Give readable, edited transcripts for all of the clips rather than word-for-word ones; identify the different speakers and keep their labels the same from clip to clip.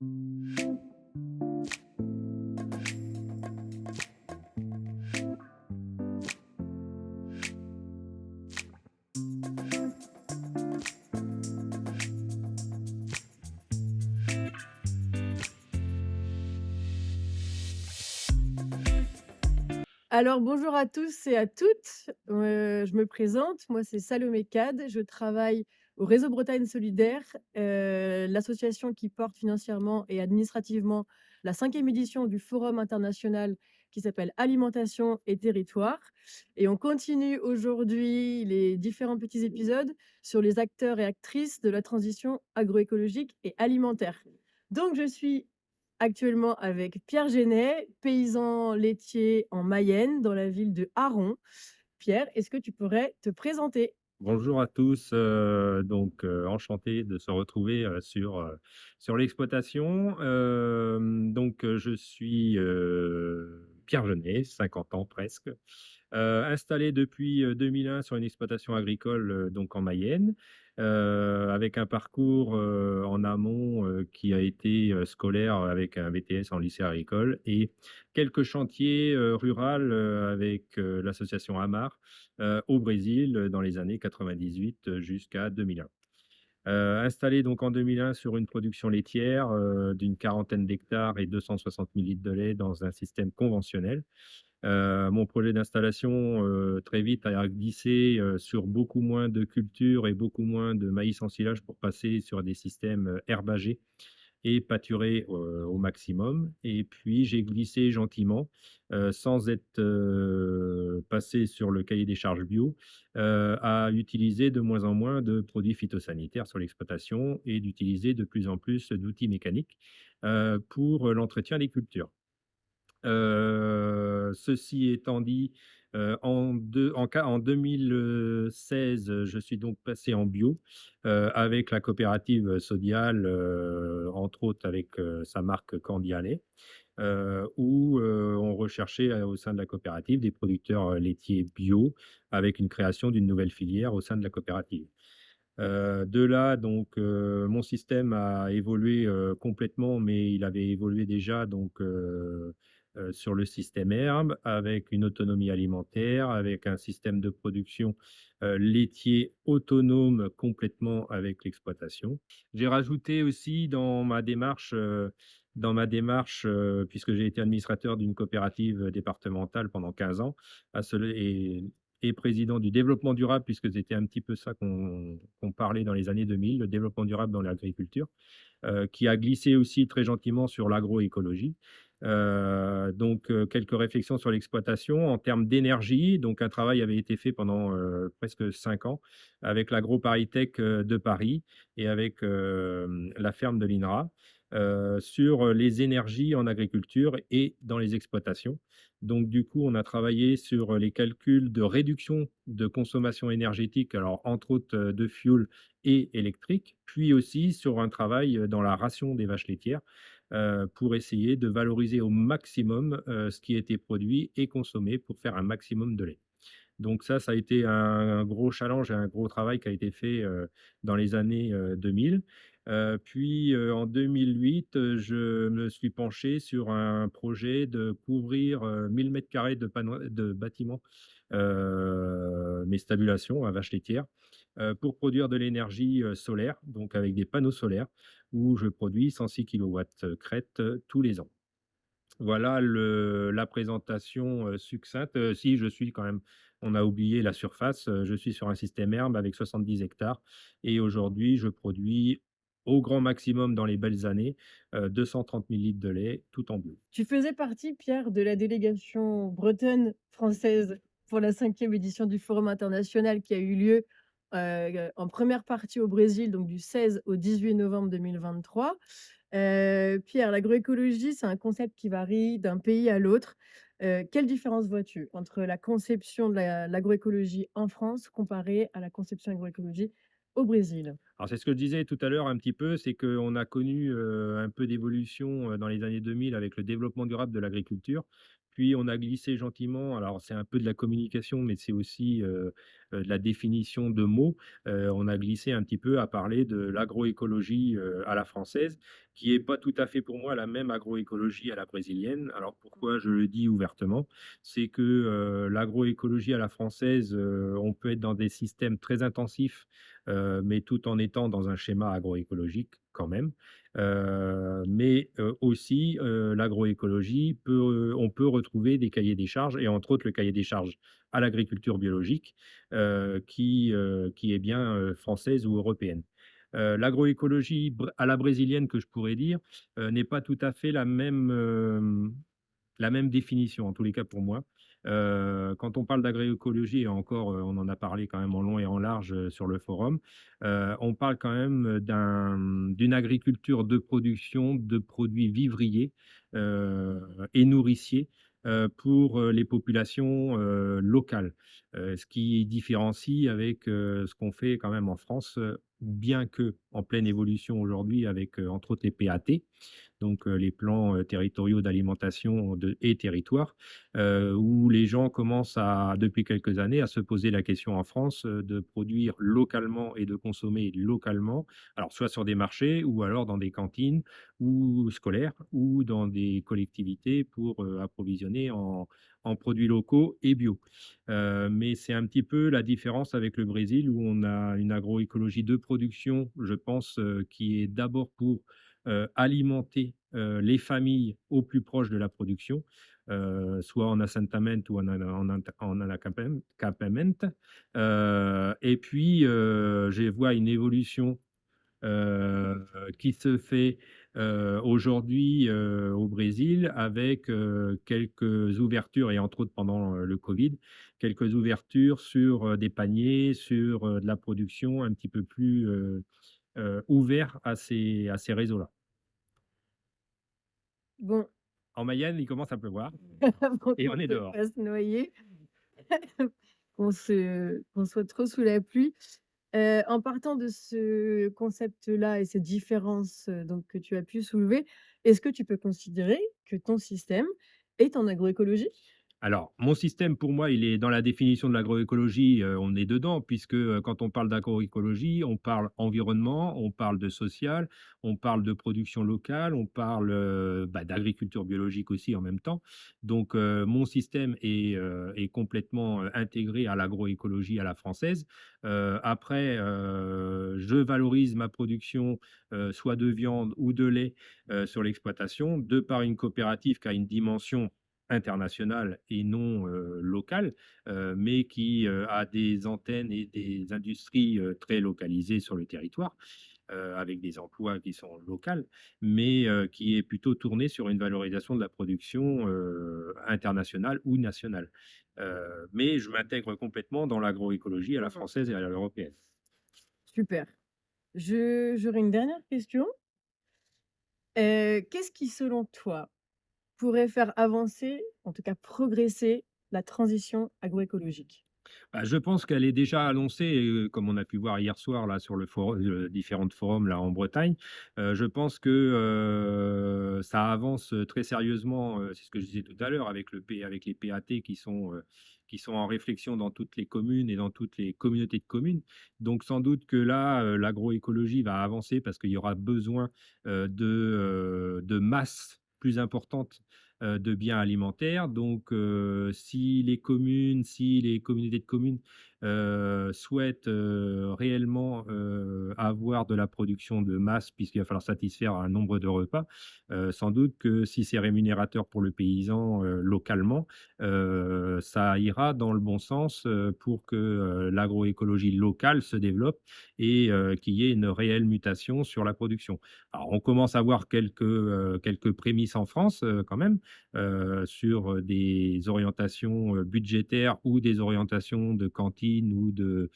Speaker 1: Alors bonjour à tous et à toutes, je me présente, moi c'est Salomé Cade, je travaille au Réseau Bretagne Solidaire, l'association qui porte financièrement et administrativement la 5e édition du forum international qui s'appelle Alimentation et territoire et on continue aujourd'hui les différents petits épisodes sur les acteurs et actrices de la transition agroécologique et alimentaire. Donc je suis actuellement avec Pierre Genet, paysan laitier en Mayenne, dans la ville de Haron. Pierre, est-ce que tu pourrais te présenter?
Speaker 2: Bonjour à tous, enchanté de se retrouver, sur l'exploitation. Je suis, Pierre Jeunet, 50 ans presque, installé depuis, 2001 sur une exploitation agricole, donc en Mayenne, avec un parcours, en amont, qui a été, scolaire avec un BTS en lycée agricole et quelques chantiers, rural, avec, l'association Amar, au Brésil, dans les années 98, jusqu'à 2001. Installé donc en 2001 sur une production laitière, d'une quarantaine d'hectares et 260 000 litres de lait dans un système conventionnel. Mon projet d'installation, très vite a glissé, sur beaucoup moins de cultures et beaucoup moins de maïs en silage pour passer sur des systèmes, herbagés et pâturer, au maximum et puis j'ai glissé gentiment, sans être, passé sur le cahier des charges bio, à utiliser de moins en moins de produits phytosanitaires sur l'exploitation et d'utiliser de plus en plus d'outils mécaniques, pour, l'entretien des cultures. Ceci étant dit, en 2016, je suis donc passé en bio, avec la coopérative Sodial, entre autres avec, sa marque Candialet, où, on recherchait, au sein de la coopérative des producteurs, laitiers bio avec une création d'une nouvelle filière au sein de la coopérative. De là donc, mon système a évolué, complètement, mais il avait évolué déjà sur le système herbe, avec une autonomie alimentaire, avec un système de production, laitier autonome complètement avec l'exploitation. J'ai rajouté aussi dans ma démarche, puisque j'ai été administrateur d'une coopérative, départementale pendant 15 ans, à ce et président du développement durable, puisque c'était un petit peu ça qu'on parlait dans les années 2000, le développement durable dans l'agriculture, qui a glissé aussi très gentiment sur l'agroécologie. Quelques réflexions sur l'exploitation en termes d'énergie. Donc un travail avait été fait pendant, presque 5 ans avec l'AgroParisTech, de Paris et avec, la ferme de l'INRA, sur les énergies en agriculture et dans les exploitations. Donc du coup, on a travaillé sur les calculs de réduction de consommation énergétique, alors entre autres, de fioul et électrique, puis aussi sur un travail, dans la ration des vaches laitières, pour essayer de valoriser au maximum, ce qui était produit et consommé pour faire un maximum de lait. Donc ça a été un gros challenge et un gros travail qui a été fait, dans les années, 2000. En 2008, je me suis penché sur un projet de couvrir, 1 000 m² de bâtiments, mes stabulations à vaches laitières, pour produire de l'énergie, solaire, donc avec des panneaux solaires où je produis 106 kilowatts crête, tous les ans. Voilà la présentation, succincte. Si je suis quand même on a oublié la surface, je suis sur un système herbe avec 70 hectares et aujourd'hui je produis au grand maximum dans les belles années, 230 000 litres de lait tout en bio.
Speaker 1: Tu faisais partie, Pierre, de la délégation bretonne française pour la 5e édition du forum international qui a eu lieu, en première partie au Brésil, donc du 16 au 18 novembre 2023. Pierre, l'agroécologie, c'est un concept qui varie d'un pays à l'autre. Quelle différence vois-tu entre la conception de l'agroécologie en France comparée à la conception agroécologie au Brésil?
Speaker 2: Alors c'est ce que je disais tout à l'heure un petit peu, c'est qu'on a connu, un peu d'évolution, dans les années 2000 avec le développement durable de l'agriculture, Puis on a glissé gentiment, alors c'est un peu de la communication, mais c'est aussi, de la définition de mots. On a glissé un petit peu à parler de l'agroécologie, à la française, qui est pas tout à fait pour moi la même agroécologie à la brésilienne. Alors pourquoi je le dis ouvertement? C'est que, l'agroécologie à la française, on peut être dans des systèmes très intensifs, mais tout en étant dans un schéma agroécologique quand même. Mais aussi, l'agroécologie on peut retrouver des cahiers des charges et entre autres le cahier des charges à l'agriculture biologique, qui est bien, française ou européenne. L'agroécologie à la brésilienne que je pourrais dire, n'est pas tout à fait la même définition, en tous les cas pour moi. Quand on parle d'agroécologie et encore, on en a parlé quand même en long et en large, sur le forum, on parle quand même, d'une agriculture de production de produits vivriers, heu et nourriciers, pour, les populations, locales. Ce qui différencie avec, ce qu'on fait quand même en France, bien que en pleine évolution aujourd'hui avec, entre autres les PAT, donc les plans, territoriaux d'alimentation de et territoires, où les gens commencent à depuis quelques années, à se poser la question en France, de produire localement et de consommer localement. Alors soit sur des marchés ou alors dans des cantines ou scolaires ou dans des collectivités pour, approvisionner en produits locaux et bio. Mais c'est un petit peu la différence avec le Brésil où on a une agroécologie de production, je pense, qui est d'abord pour alimenter, les familles au plus proche de la production, soit en assentamento ou en accampamento. Et puis, je vois une évolution, qui se fait, aujourd'hui, au Brésil avec, quelques ouvertures et entre autres pendant, le covid, quelques ouvertures sur, des paniers, sur, de la production un petit peu plus, ouvert à ces réseaux-là.
Speaker 1: Bon,
Speaker 2: En Mayenne, il commence à pleuvoir
Speaker 1: avant
Speaker 2: et
Speaker 1: qu'on
Speaker 2: on est
Speaker 1: ne
Speaker 2: dehors.
Speaker 1: fasse noyer, qu'on soit trop sous la pluie. En partant de ce concept-là et ces différences, donc que tu as pu soulever, est-ce que tu peux considérer que ton système est en agroécologie?
Speaker 2: Alors, mon système, pour moi, il est dans la définition de l'agroécologie, on est dedans puisque, quand on parle d'agroécologie, on parle environnement, on parle de social, on parle de production locale, on parle, d'agriculture biologique aussi en même temps. Donc, mon système est complètement, intégré à l'agroécologie à la française. Après, je valorise ma production, soit de viande ou de lait, sur l'exploitation, de par une coopérative qui a une dimension international et non, local, mais qui, a des antennes et des industries, très localisées sur le territoire, avec des emplois qui sont locaux, mais, qui est plutôt tourné sur une valorisation de la production, internationale ou nationale. Mais je m'intègre complètement dans l'agroécologie à la
Speaker 1: Mmh.
Speaker 2: française et à l'européenne.
Speaker 1: Super. J'aurais une dernière question. Qu'est-ce qui, selon toi, pourrait faire avancer, en tout cas progresser, la transition agroécologique?
Speaker 2: Bah, je pense qu'elle est déjà annoncée, comme on a pu voir hier soir là sur différentes forums là en Bretagne. Je pense que, ça avance, très sérieusement, c'est ce que je disais tout à l'heure avec les PAT qui sont en réflexion dans toutes les communes et dans toutes les communautés de communes. Donc sans doute que là, l'agroécologie va avancer parce qu'il y aura besoin, de masse plus importante, de biens alimentaires. Donc, si les communautés de communes, souhaitent, réellement, avoir de la production de masse, puisqu'il va falloir satisfaire un nombre de repas, sans doute que si c'est rémunérateur pour le paysan, localement, ça ira dans le bon sens, pour que, l'agroécologie locale se développe et qu'il y ait une réelle mutation sur la production. Alors on commence à voir quelques prémices en France, quand même, sur des orientations, budgétaires ou des orientations de cantine ou de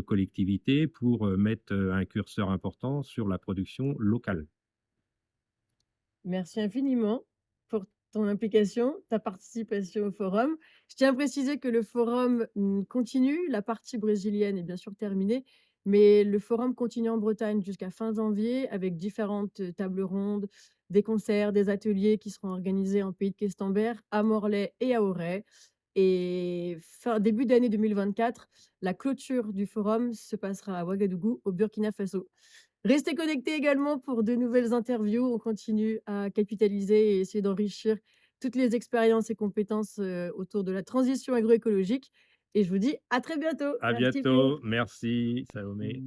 Speaker 2: collectivités pour, mettre, un curseur important sur la production locale.
Speaker 1: Merci infiniment pour ton implication, ta participation au forum. Je tiens à préciser que le forum, continue, la partie brésilienne est bien sûr terminée, Mais le forum continue en Bretagne jusqu'à fin janvier avec différentes, tables rondes, des concerts, des ateliers qui seront organisés en pays de Questembert, à Morlaix et à Auray. Et début d'année 2024, la clôture du forum se passera à Ouagadougou, au Burkina Faso. Restez connectés également pour de nouvelles interviews. On continue à capitaliser et essayer d'enrichir toutes les expériences et compétences, autour de la transition agroécologique et je vous dis à très bientôt.
Speaker 2: À
Speaker 1: Merci Pierre.
Speaker 2: bientôt, merci Salomé.